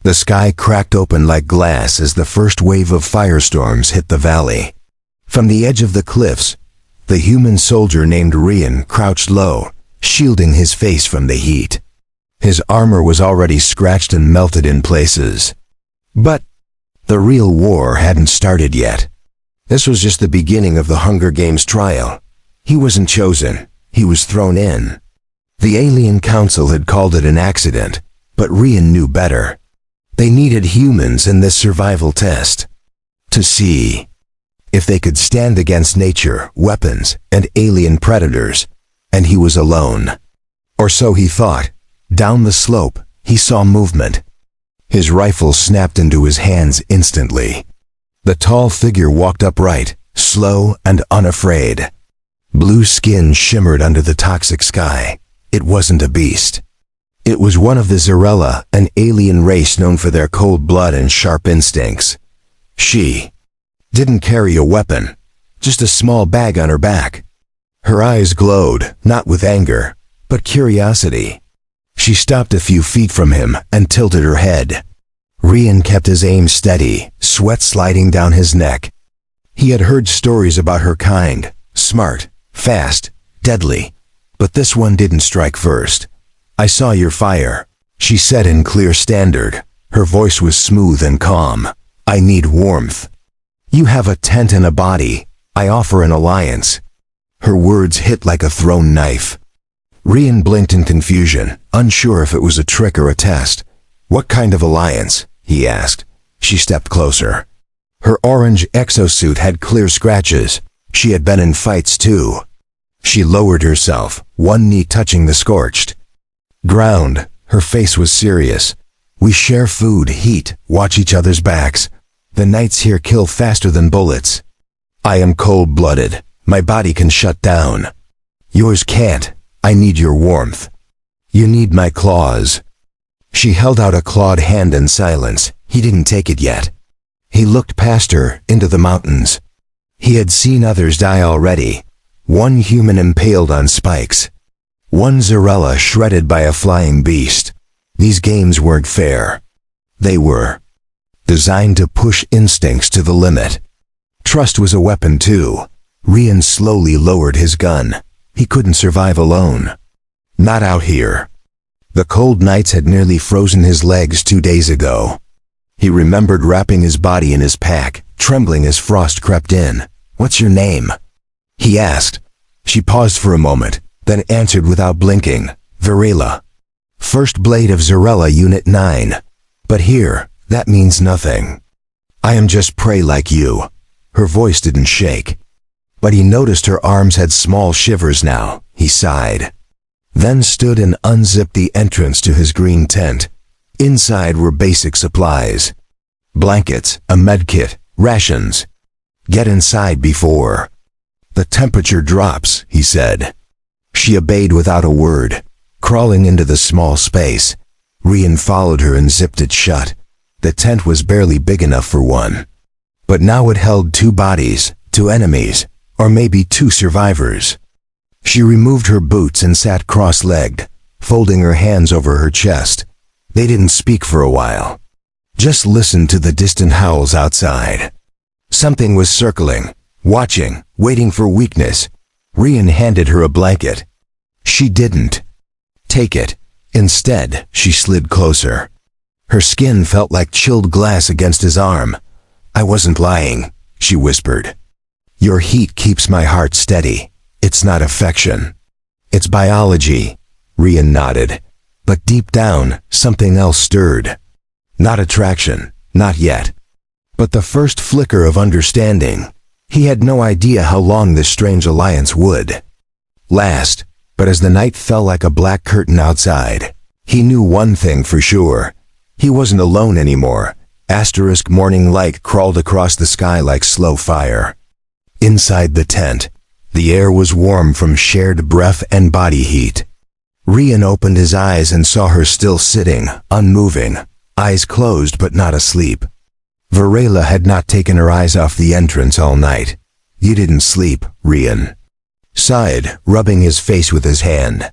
The sky cracked open like glass as the first wave of firestorms hit the valley. From the edge of the cliffs, the human soldier named Rian crouched low, shielding his face from the heat. His armor was already scratched and melted in places. But the real war hadn't started yet. This was just the beginning of the Hunger Games trial. He wasn't chosen, he was thrown in. The Alien Council had called it an accident, but Rian knew better. They needed humans in this survival test to see if they could stand against nature, weapons, and alien predators, and he was alone. Or so he thought. Down the slope, he saw movement. His rifle snapped into his hands instantly. The tall figure walked upright, slow and unafraid. Blue skin shimmered under the toxic sky. It wasn't a beast. It was one of the Zarella, an alien race known for their cold blood and sharp instincts. She didn't carry a weapon, just a small bag on her back. Her eyes glowed, not with anger, but curiosity. She stopped a few feet from him and tilted her head. Rian kept his aim steady, sweat sliding down his neck. He had heard stories about her kind, smart, fast, deadly, but this one didn't strike first. "I saw your fire," she said in clear standard. Her voice was smooth and calm. "I need warmth. You have a tent and a body. I offer an alliance." Her words hit like a thrown knife. Rian blinked in confusion, unsure if it was a trick or a test. "What kind of alliance?" he asked. She stepped closer. Her orange exosuit had clear scratches. She had been in fights too. She lowered herself, one knee touching the scorched ground. Her face was serious. "We share food, heat, watch each other's backs. The nights here kill faster than bullets. I am cold-blooded. My body can shut down. Yours can't. I need your warmth. You need my claws." She held out a clawed hand in silence. He didn't take it yet. He looked past her, into the mountains. He had seen others die already. One human impaled on spikes. One Zarella shredded by a flying beast. These games weren't fair. They were designed to push instincts to the limit. Trust was a weapon too. Rian slowly lowered his gun. He couldn't survive alone. Not out here. The cold nights had nearly frozen his legs 2 days ago. He remembered wrapping his body in his pack, trembling as frost crept in. "What's your name?" he asked. She paused for a moment, then answered without blinking. "Betrayal. First Blade of Zarella Unit 9. But here, that means nothing. I am just prey like you." Her voice didn't shake. But he noticed her arms had small shivers now. He sighed. Then stood and unzipped the entrance to his green tent. Inside were basic supplies. Blankets, a medkit, rations. "Get inside before the temperature drops," he said. She obeyed without a word, crawling into the small space. Rian followed her and zipped it shut. The tent was barely big enough for one. But now it held 2 bodies, 2 enemies, or maybe 2 survivors. She removed her boots and sat cross-legged, folding her hands over her chest. They didn't speak for a while. Just listened to the distant howls outside. Something was circling, watching, waiting for weakness. Rian handed her a blanket. She didn't take it. Instead, she slid closer. Her skin felt like chilled glass against his arm. "I wasn't lying," she whispered. "Your heat keeps my heart steady. It's not affection. It's biology." Rian nodded. But deep down, something else stirred. Not attraction, not yet. But the first flicker of understanding. He had no idea how long this strange alliance would last, but as the night fell like a black curtain outside, he knew one thing for sure. He wasn't alone anymore. Asterisk morning light crawled across the sky like slow fire. Inside the tent, the air was warm from shared breath and body heat. Rian opened his eyes and saw her still sitting, unmoving, eyes closed but not asleep. Betrayal had not taken her eyes off the entrance all night. "You didn't sleep," Rian sighed, rubbing his face with his hand.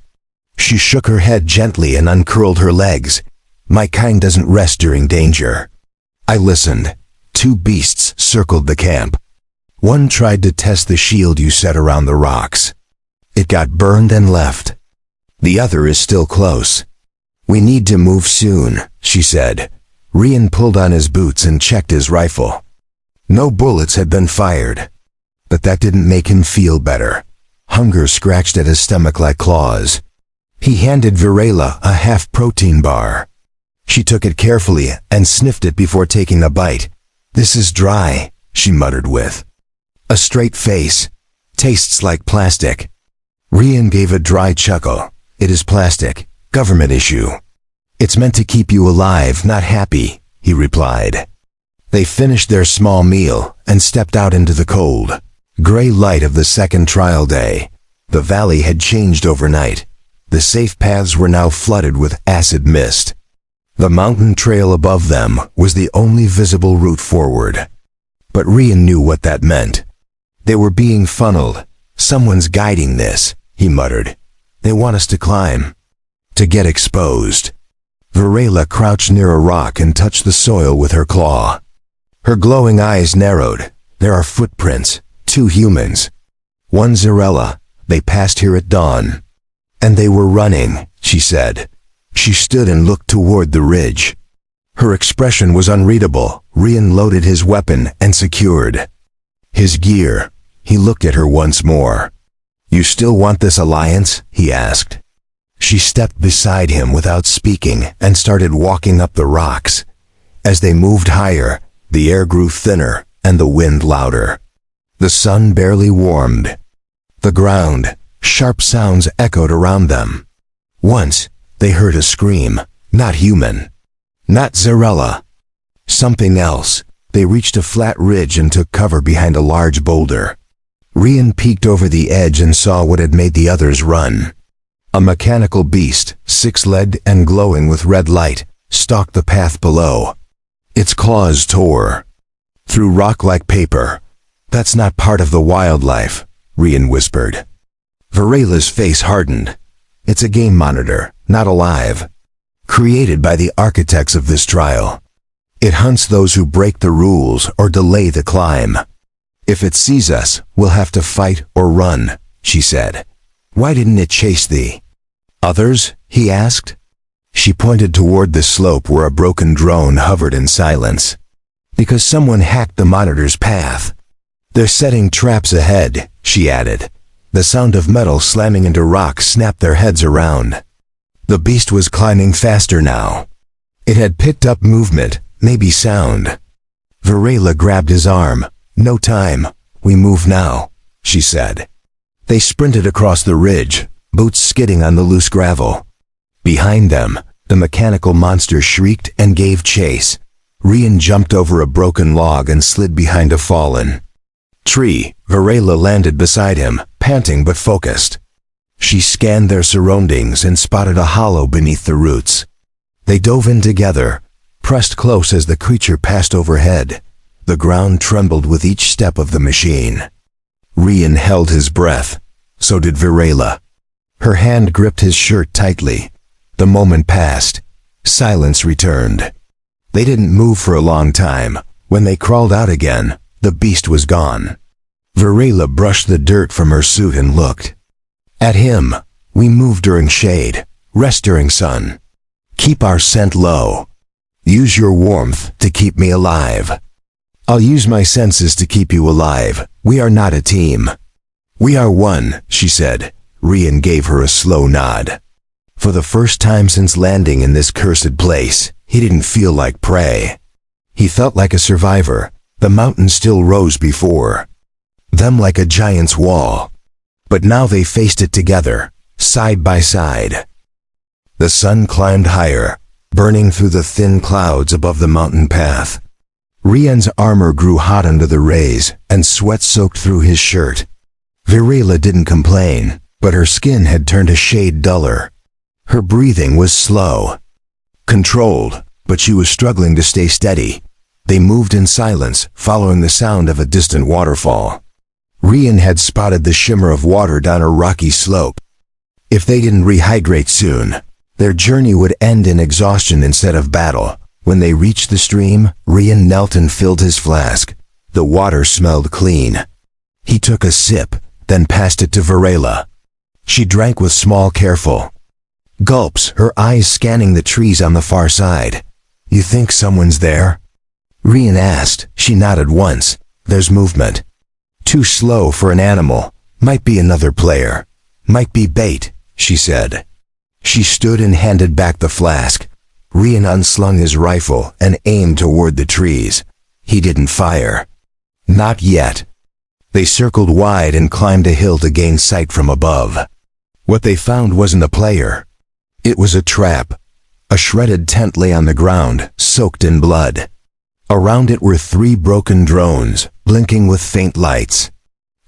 She shook her head gently and uncurled her legs. My kind doesn't rest during danger. I listened. 2 beasts circled the camp. One tried to test the shield you set around the rocks. It got burned and left. The other is still close. We need to move soon, she said. Rian pulled on his boots and checked his rifle. No bullets had been fired. But that didn't make him feel better. Hunger scratched at his stomach like claws. He handed Virela a half-protein bar. She took it carefully and sniffed it before taking a bite. This is dry, she muttered with a straight face. Tastes like plastic. Rian gave a dry chuckle. It is plastic. Government issue. It's meant to keep you alive, not happy, he replied. They finished their small meal and stepped out into the cold, gray light of the second trial day. The valley had changed overnight. The safe paths were now flooded with acid mist. The mountain trail above them was the only visible route forward. But Rian knew what that meant. They were being funneled. Someone's guiding this, he muttered. They want us to climb. To get exposed. Virela crouched near a rock and touched the soil with her claw. Her glowing eyes narrowed. There are footprints. 2 humans. One Zarella. They passed here at dawn. And they were running, she said. She stood and looked toward the ridge. Her expression was unreadable. Rian loaded his weapon and secured his gear. He looked at her once more. You still want this alliance? He asked. She stepped beside him without speaking and started walking up the rocks. As they moved higher, the air grew thinner and the wind louder. The sun barely warmed. The ground, sharp sounds echoed around them. Once, they heard a scream, not human. Not Zarella. Something else. They reached a flat ridge and took cover behind a large boulder. Rian peeked over the edge and saw what had made the others run. A mechanical beast, 6-legged and glowing with red light, stalked the path below. Its claws tore through rock like paper. That's not part of the wildlife, Rian whispered. Virela's face hardened. It's a game monitor, not alive. Created by the architects of this trial. It hunts those who break the rules or delay the climb. If it sees us, we'll have to fight or run, she said. Why didn't it chase the others? He asked. She pointed toward the slope where a broken drone hovered in silence. Because someone hacked the monitor's path. They're setting traps ahead, she added. The sound of metal slamming into rock snapped their heads around. The beast was climbing faster now. It had picked up movement, maybe sound. Virela grabbed his arm. No time. We move now, she said. They sprinted across the ridge, boots skidding on the loose gravel. Behind them, the mechanical monster shrieked and gave chase. Rian jumped over a broken log and slid behind a fallen tree. Virela landed beside him, panting but focused. She scanned their surroundings and spotted a hollow beneath the roots. They dove in together, pressed close as the creature passed overhead. The ground trembled with each step of the machine. Rian held his breath. So did Virela. Her hand gripped his shirt tightly. The moment passed. Silence returned. They didn't move for a long time. When they crawled out again, the beast was gone. Virela brushed the dirt from her suit and looked at him. We move during shade, rest during sun. Keep our scent low. Use your warmth to keep me alive. I'll use my senses to keep you alive. We are not a team. We are one, she said. Rian gave her a slow nod. For the first time since landing in this cursed place, he didn't feel like prey. He felt like a survivor. The mountain still rose before them like a giant's wall. But now they faced it together, side by side. The sun climbed higher, burning through the thin clouds above the mountain path. Rian's armor grew hot under the rays, and sweat soaked through his shirt. Virela didn't complain, but her skin had turned a shade duller. Her breathing was slow, controlled, but she was struggling to stay steady. They moved in silence, following the sound of a distant waterfall. Rian had spotted the shimmer of water down a rocky slope. If they didn't rehydrate soon, Their journey would end in exhaustion instead of battle. When they reached the stream, Rian knelt and filled his flask. The water smelled clean. He took a sip, then passed it to Varela. She drank with small, careful gulps, her eyes scanning the trees on the far side. "You think someone's there?" Rian asked. She nodded once. "There's movement. Too slow for an animal. Might be another player. Might be bait," she said. She stood and handed back the flask. Rian unslung his rifle and aimed toward the trees. He didn't fire. Not yet. They circled wide and climbed a hill to gain sight from above. What they found wasn't a player. It was a trap. A shredded tent lay on the ground, soaked in blood. Around it were 3 broken drones, blinking with faint lights.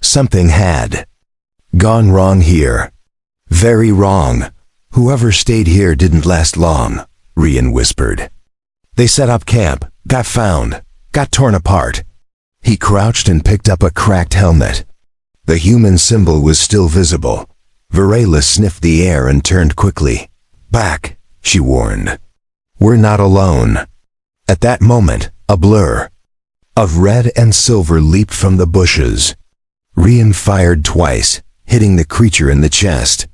Something had gone wrong here. Very wrong. Whoever stayed here didn't last long, Rian whispered. They set up camp, got found, got torn apart. He crouched and picked up a cracked helmet. The human symbol was still visible. Varela sniffed the air and turned quickly. "Back," she warned. "We're not alone." At that moment, a blur of red and silver leaped from the bushes. Rian fired twice, hitting the creature in the chest.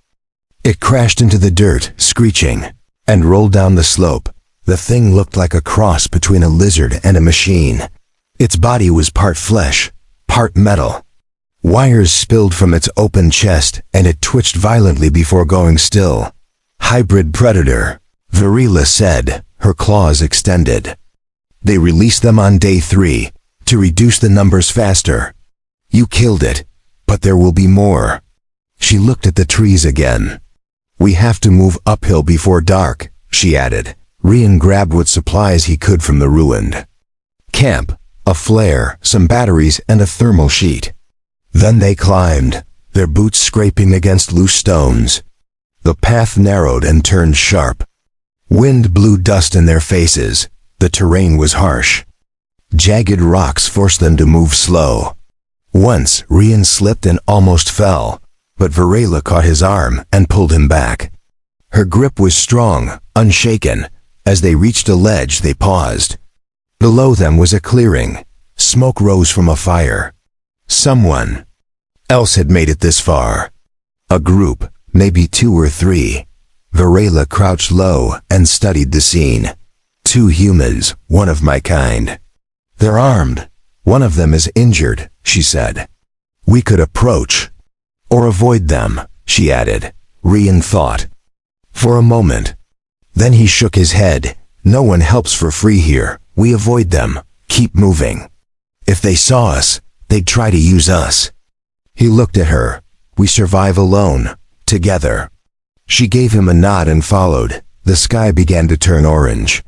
It crashed into the dirt, screeching, and rolled down the slope. The thing looked like a cross between a lizard and a machine. Its body was part flesh, part metal. Wires spilled from its open chest, and it twitched violently before going still. "Hybrid predator," Varela said, her claws extended. "They released them on day 3, to reduce the numbers faster. You killed it, but there will be more." She looked at the trees again. "We have to move uphill before dark," she added. Rian grabbed what supplies he could from the ruined camp, a flare, some batteries, and a thermal sheet. Then they climbed, their boots scraping against loose stones. The path narrowed and turned sharp. Wind blew dust in their faces. The terrain was harsh. Jagged rocks forced them to move slow. Once, Rian slipped and almost fell, but Varela caught his arm and pulled him back. Her grip was strong, unshaken. As they reached a ledge, they paused. Below them was a clearing. Smoke rose from a fire. Someone else had made it this far. A group, maybe 2 or 3. Varela crouched low and studied the scene. 2 humans, one of my kind. They're armed. One of them is injured, she said. We could approach. Or avoid them, she added. Rian thought. For a moment. Then he shook his head. No one helps for free here. We avoid them. Keep moving. If they saw us, they'd try to use us. He looked at her. We survive alone. Together. She gave him a nod and followed. The sky began to turn orange.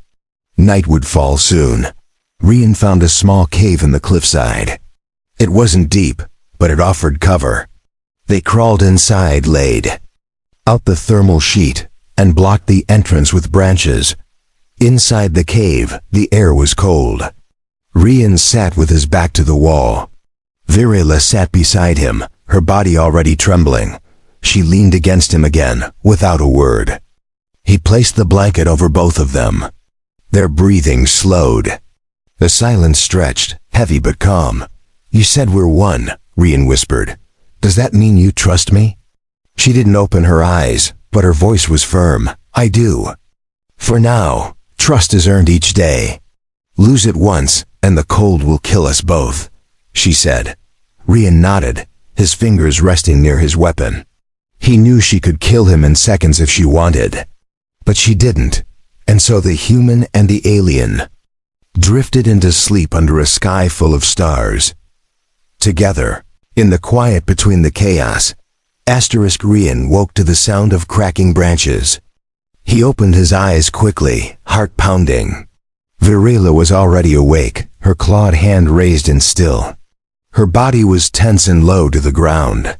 Night would fall soon. Rian found a small cave in the cliffside. It wasn't deep, but it offered cover. They crawled inside, laid out the thermal sheet, and blocked the entrance with branches. Inside the cave, the air was cold. Rian sat with his back to the wall. Varela sat beside him, her body already trembling. She leaned against him again, without a word. He placed the blanket over both of them. Their breathing slowed. The silence stretched, heavy but calm. You said we're one, Rian whispered. Does that mean you trust me? She didn't open her eyes, but her voice was firm. I do. For now, trust is earned each day. Lose it once, and the cold will kill us both, she said. Rian nodded, his fingers resting near his weapon. He knew she could kill him in seconds if she wanted. But she didn't, and so the human and the alien drifted into sleep under a sky full of stars. Together, in the quiet between the chaos, Rian woke to the sound of cracking branches. He opened his eyes quickly, heart pounding. Varela was already awake, her clawed hand raised and still. Her body was tense and low to the ground.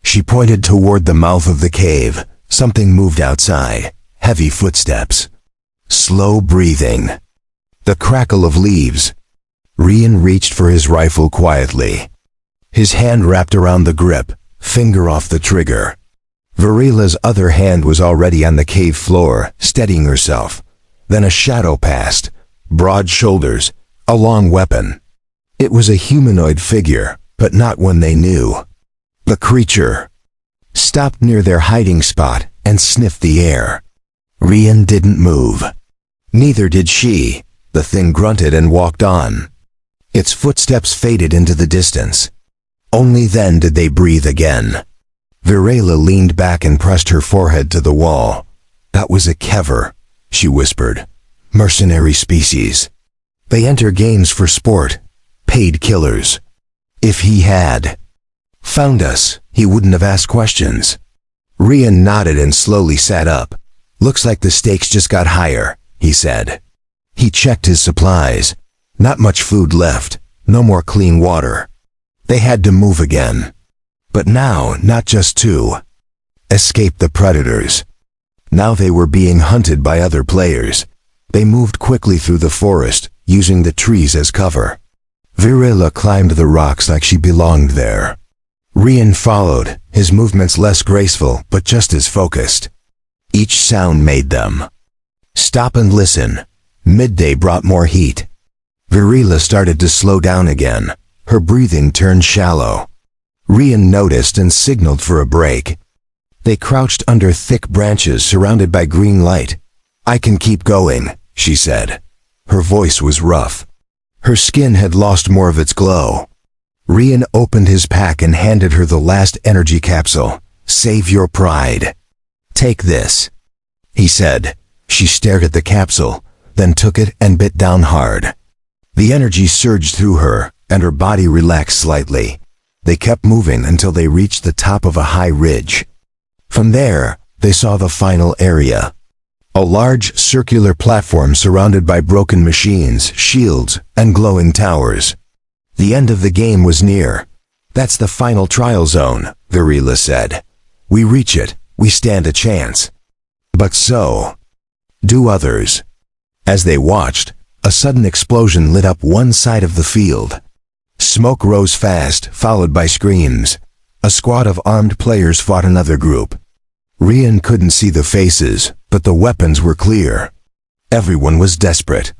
She pointed toward the mouth of the cave. Something moved outside. Heavy footsteps. Slow breathing. The crackle of leaves. Rian reached for his rifle quietly. His hand wrapped around the grip, finger off the trigger. Varila's other hand was already on the cave floor, steadying herself. Then a shadow passed, broad shoulders, a long weapon. It was a humanoid figure, but not one they knew. The creature stopped near their hiding spot and sniffed the air. Rian didn't move. Neither did she. The thing grunted and walked on. Its footsteps faded into the distance. Only then did they breathe again. Virela leaned back and pressed her forehead to the wall. "That was a kever," she whispered. "Mercenary species. They enter games for sport. Paid killers. If he had found us, he wouldn't have asked questions." Rian nodded and slowly sat up. "Looks like the stakes just got higher," he said. He checked his supplies. Not much food left. No more clean water. They had to move again. But now, not just to escape the predators. Now they were being hunted by other players. They moved quickly through the forest, using the trees as cover. Virela climbed the rocks like she belonged there. Rian followed, his movements less graceful but just as focused. Each sound made them stop and listen. Midday brought more heat. Virela started to slow down again. Her breathing turned shallow. Rian noticed and signaled for a break. They crouched under thick branches surrounded by green light. "I can keep going," she said. Her voice was rough. Her skin had lost more of its glow. Rian opened his pack and handed her the last energy capsule. "Save your pride. Take this," he said. She stared at the capsule, then took it and bit down hard. The energy surged through her, and her body relaxed slightly. They kept moving until they reached the top of a high ridge. From there, they saw the final area. A large circular platform surrounded by broken machines, shields, and glowing towers. The end of the game was near. "That's the final trial zone," Virela said. "We reach it, we stand a chance. But so do others." As they watched, a sudden explosion lit up one side of the field. Smoke rose fast, followed by screams. A squad of armed players fought another group. Rian couldn't see the faces, but the weapons were clear. Everyone was desperate.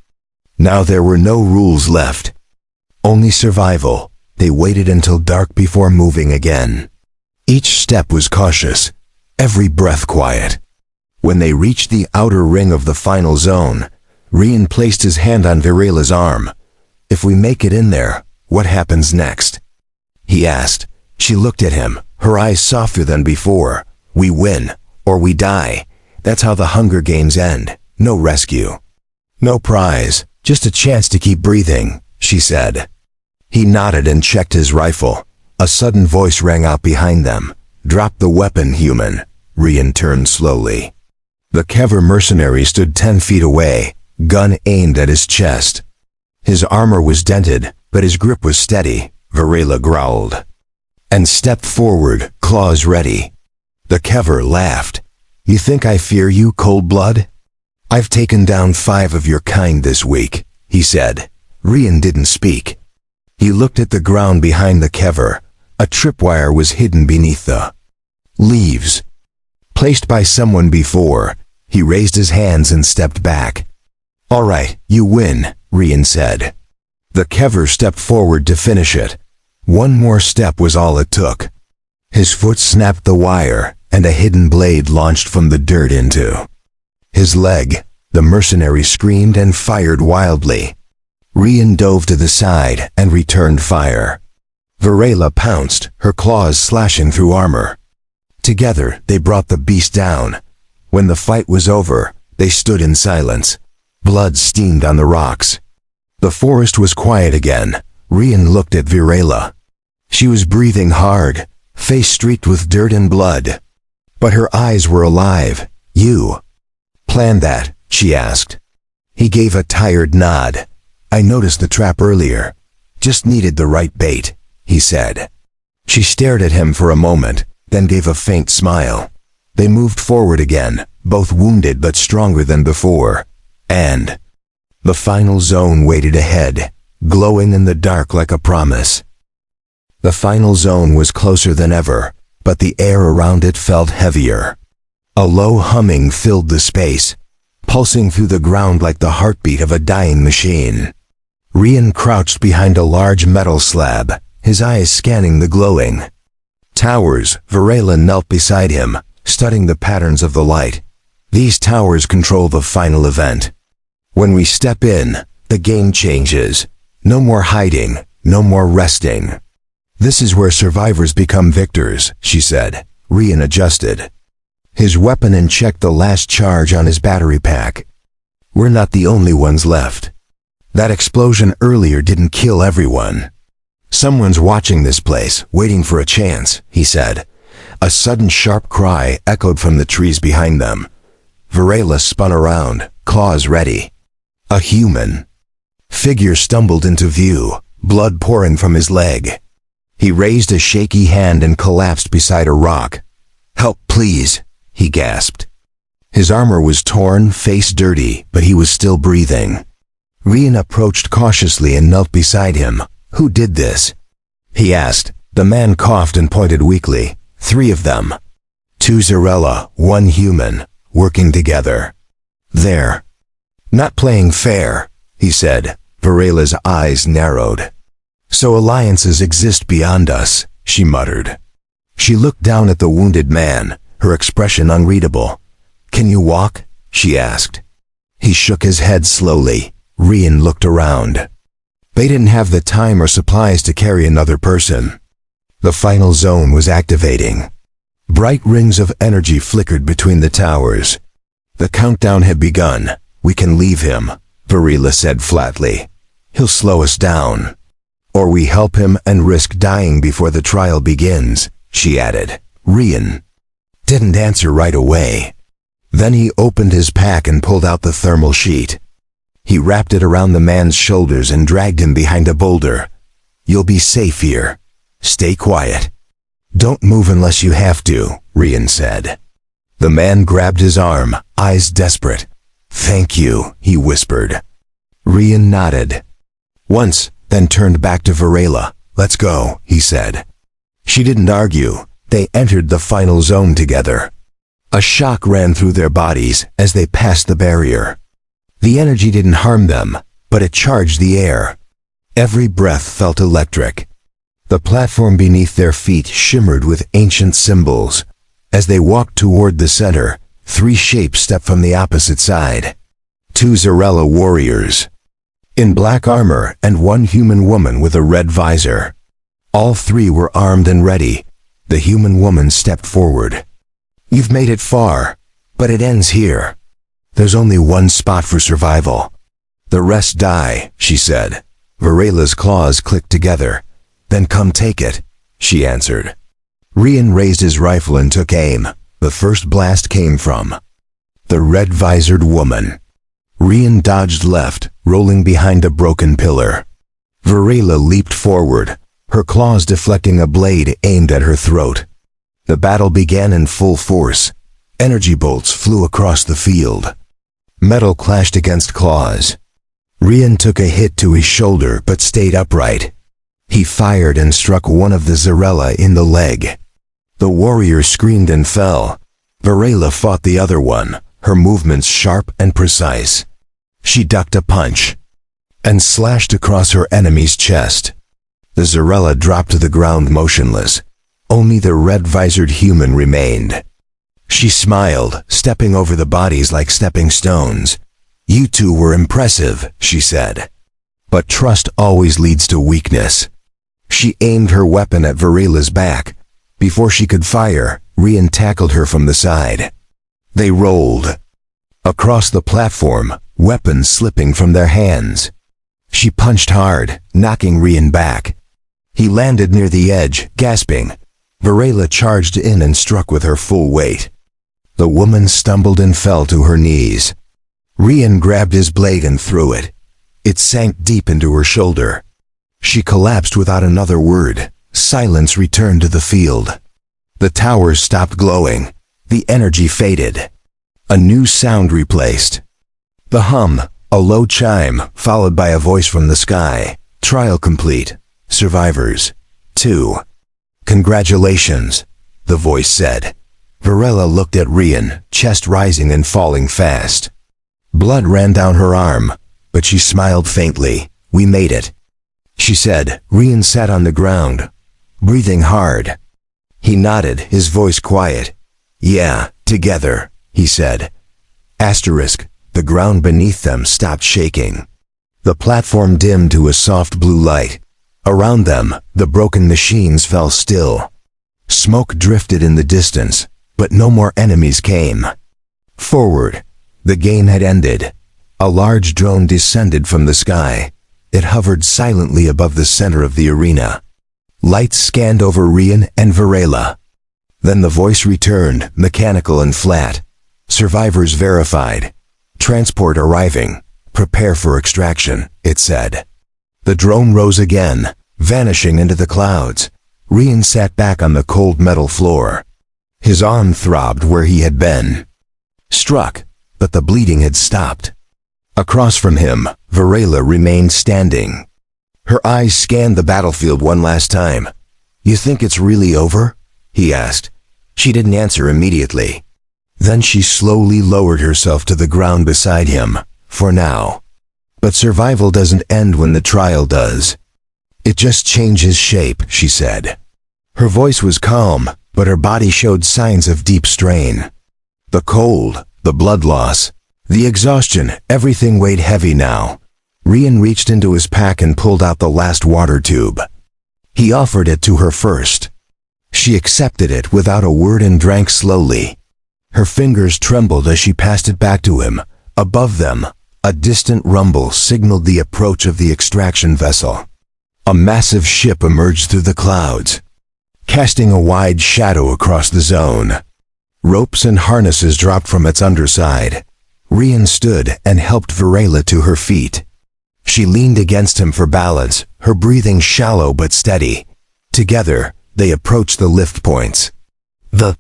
Now there were no rules left. Only survival. They waited until dark before moving again. Each step was cautious, every breath quiet. When they reached the outer ring of the final zone, Rian placed his hand on Virela's arm. "If we make it in there, what happens next?" he asked. She looked at him, her eyes softer than before. "We win, or we die. That's how the Hunger Games end. No rescue. No prize, just a chance to keep breathing," she said. He nodded and checked his rifle. A sudden voice rang out behind them. "Drop the weapon, human." Rian turned slowly. The Kever mercenary stood 10 feet away, gun aimed at his chest. His armor was dented, but his grip was steady, Virela growled. And stepped forward, claws ready. The Kever laughed. "You think I fear you, cold blood? I've taken down 5 of your kind this week," he said. Rian didn't speak. He looked at the ground behind the Kever. A tripwire was hidden beneath the leaves. Placed by someone before, he raised his hands and stepped back. "All right, you win," Rian said. The Kever stepped forward to finish it. One more step was all it took. His foot snapped the wire, and a hidden blade launched from the dirt into his leg. The mercenary screamed and fired wildly. Rian dove to the side and returned fire. Virela pounced, her claws slashing through armor. Together, they brought the beast down. When the fight was over, they stood in silence. Blood steamed on the rocks. The forest was quiet again. Rian looked at Virela. She was breathing hard, face streaked with dirt and blood. But her eyes were alive. "You planned that?" she asked. He gave a tired nod. "I noticed the trap earlier. Just needed the right bait," he said. She stared at him for a moment, then gave a faint smile. They moved forward again, both wounded but stronger than before. And the final zone waited ahead, glowing in the dark like a promise. The final zone was closer than ever. but the air around it felt heavier. A low humming filled the space, pulsing through the ground like the heartbeat of a dying machine. Rian crouched behind a large metal slab, his eyes scanning the glowing towers. Varela knelt beside him, studying the patterns of the light. These towers control the final event. When we step in, the game changes. No more hiding, no more resting. This is where survivors become victors, she said. Rian adjusted his weapon and checked the last charge on his battery pack. We're not the only ones left. That explosion earlier didn't kill everyone. Someone's watching this place, waiting for a chance, he said. A sudden sharp cry echoed from the trees behind them. Varela spun around, claws ready. A human figure stumbled into view, blood pouring from his leg. He raised a shaky hand and collapsed beside a rock. "Help, please," he gasped. His armor was torn, face dirty, but he was still breathing. Rian approached cautiously and knelt beside him. "Who did this?" he asked. The man coughed and pointed weakly. "3 of them. 2 Zarella, 1 human, working together. They're not playing fair," he said. Varela's eyes narrowed. "So alliances exist beyond us," she muttered. She looked down at the wounded man, her expression unreadable. "Can you walk?" she asked. He shook his head slowly. Rian looked around. They didn't have the time or supplies to carry another person. The final zone was activating. Bright rings of energy flickered between the towers. The countdown had begun. "We can leave him," Varela said flatly. "He'll slow us down. Or we help him and risk dying before the trial begins," she added. Rian didn't answer right away. Then he opened his pack and pulled out the thermal sheet. He wrapped it around the man's shoulders and dragged him behind a boulder. "You'll be safe here. Stay quiet. Don't move unless you have to," Rian said. The man grabbed his arm, eyes desperate. "Thank you," he whispered. Rian nodded once, then turned back to Varela. "Let's go," he said. She didn't argue. They entered the final zone together. A shock ran through their bodies as they passed the barrier. The energy didn't harm them, but it charged the air. Every breath felt electric. The platform beneath their feet shimmered with ancient symbols. As they walked toward the center, 3 shapes stepped from the opposite side. 2 Zarella warriors in black armor and 1 human woman with a red visor. All 3 were armed and ready. The human woman stepped forward. "You've made it far, but it ends here. There's only one spot for survival. The rest die," she said. Varela's claws clicked together. "Then come take it," she answered. Rian raised his rifle and took aim. The first blast came from the red-visored woman. Rian dodged left, rolling behind a broken pillar. Varela leaped forward, her claws deflecting a blade aimed at her throat. The battle began in full force. Energy bolts flew across the field. Metal clashed against claws. Rian took a hit to his shoulder but stayed upright. He fired and struck one of the Zarella in the leg. The warrior screamed and fell. Varela fought the other one, her movements sharp and precise. She ducked a punch and slashed across her enemy's chest. The Zarella dropped to the ground motionless. Only the red-visored human remained. She smiled, stepping over the bodies like stepping stones. "You 2 were impressive," she said. "But trust always leads to weakness." She aimed her weapon at Varela's back. Before she could fire, Rian tackled her from the side. They rolled across the platform, weapons slipping from their hands. She punched hard, knocking Rian back. He landed near the edge, gasping. Varela charged in and struck with her full weight. The woman stumbled and fell to her knees. Rian grabbed his blade and threw it. It sank deep into her shoulder. She collapsed without another word. Silence returned to the field. The towers stopped glowing. The energy faded. A new sound replaced the hum, a low chime, followed by a voice from the sky. "Trial complete. Survivors. 2. Congratulations. the voice said. Varela looked at Rian, chest rising and falling fast. Blood ran down her arm, but she smiled faintly. We made it, she said. Rian sat on the ground, breathing hard. He nodded, his voice quiet. Yeah, together, he said. Asterisk, the ground beneath them stopped shaking. The platform dimmed to a soft blue light. Around them, the broken machines fell still. Smoke drifted in the distance, but no more enemies came. Forward, the game had ended. A large drone descended from the sky. It hovered silently above the center of the arena. Lights scanned over Rian and Varela. Then the voice returned, mechanical and flat. Survivors verified. Transport arriving. Prepare for extraction, it said. The drone rose again, vanishing into the clouds. Rian sat back on the cold metal floor. His arm throbbed where he had been. Struck, but the bleeding had stopped. Across from him, Varela remained standing. Her eyes scanned the battlefield one last time. You think it's really over? He asked. She didn't answer immediately. Then she slowly lowered herself to the ground beside him, for now. But survival doesn't end when the trial does. It just changes shape, she said. Her voice was calm, but her body showed signs of deep strain. The cold, the blood loss, the exhaustion, everything weighed heavy now. Rian reached into his pack and pulled out the last water tube. He offered it to her first. She accepted it without a word and drank slowly. Her fingers trembled as she passed it back to him. Above them, a distant rumble signaled the approach of the extraction vessel. A massive ship emerged through the clouds, casting a wide shadow across the zone. Ropes and harnesses dropped from its underside. Rian stood and helped Varela to her feet. She leaned against him for balance, her breathing shallow but steady. Together, they approached the lift points. The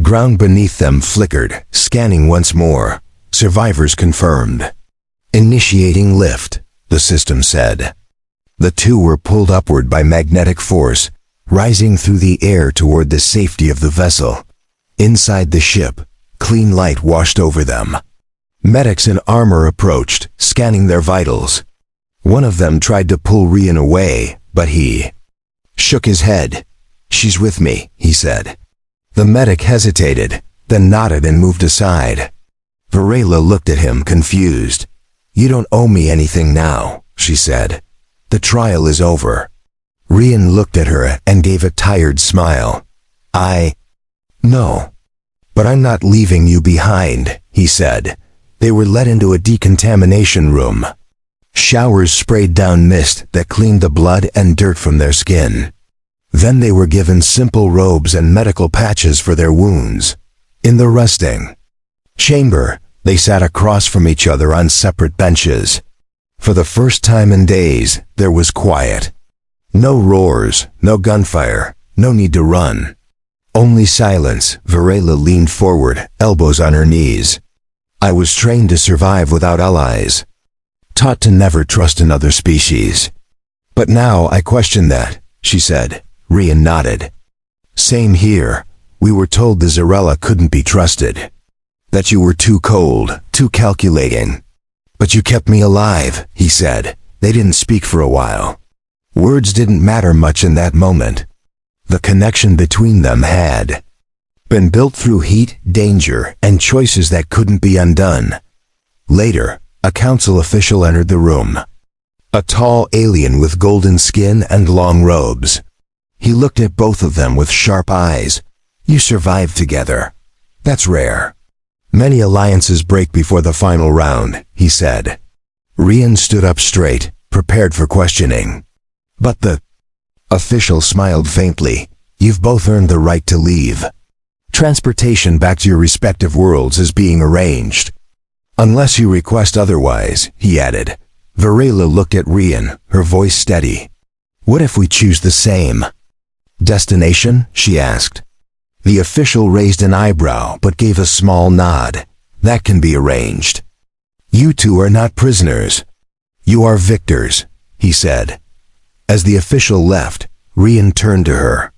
ground beneath them flickered, scanning once more. Survivors confirmed. Initiating lift, the system said. The two were pulled upward by magnetic force, rising through the air toward the safety of the vessel. Inside the ship, clean light washed over them. Medics in armor approached, scanning their vitals. One of them tried to pull Rian away, but he shook his head. She's with me, he said. The medic hesitated, then nodded and moved aside. Varela looked at him, confused. You don't owe me anything now, she said. The trial is over. Rian looked at her and gave a tired smile. No. But I'm not leaving you behind, he said. They were led into a decontamination room. Showers sprayed down mist that cleaned the blood and dirt from their skin. Then they were given simple robes and medical patches for their wounds. In the resting chamber, they sat across from each other on separate benches. For the first time in days, there was quiet. No roars, no gunfire, no need to run. Only silence. Varela leaned forward, elbows on her knees. I was trained to survive without allies. Taught to never trust another species. But now I question that, she said. Rian nodded. Same here. We were told the Zarella couldn't be trusted. That you were too cold, too calculating. But you kept me alive, he said. They didn't speak for a while. Words didn't matter much in that moment. The connection between them had been built through heat, danger, and choices that couldn't be undone. Later, a council official entered the room. A tall alien with golden skin and long robes. He looked at both of them with sharp eyes. You survived together. That's rare. Many alliances break before the final round, he said. Rian stood up straight, prepared for questioning. But the official smiled faintly. You've both earned the right to leave. Transportation back to your respective worlds is being arranged. Unless you request otherwise, he added. Varela looked at Rian, her voice steady. What if we choose the same destination? She asked. The official raised an eyebrow but gave a small nod. That can be arranged. You two are not prisoners. You are victors, he said. As the official left, Rian turned to her.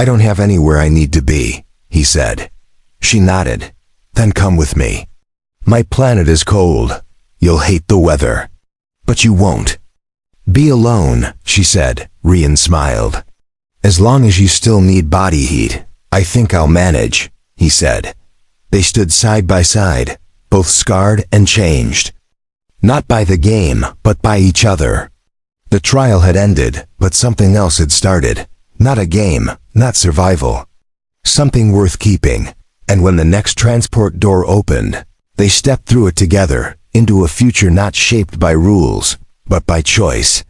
I don't have anywhere I need to be, he said. She nodded. Then come with me. My planet is cold. You'll hate the weather. But you won't. Be alone, she said. Rian smiled. As long as you still need body heat, I think I'll manage, he said. They stood side by side, both scarred and changed. Not by the game, but by each other. The trial had ended, but something else had started. Not a game, not survival. Something worth keeping. And when the next transport door opened, they stepped through it together, into a future not shaped by rules, but by choice.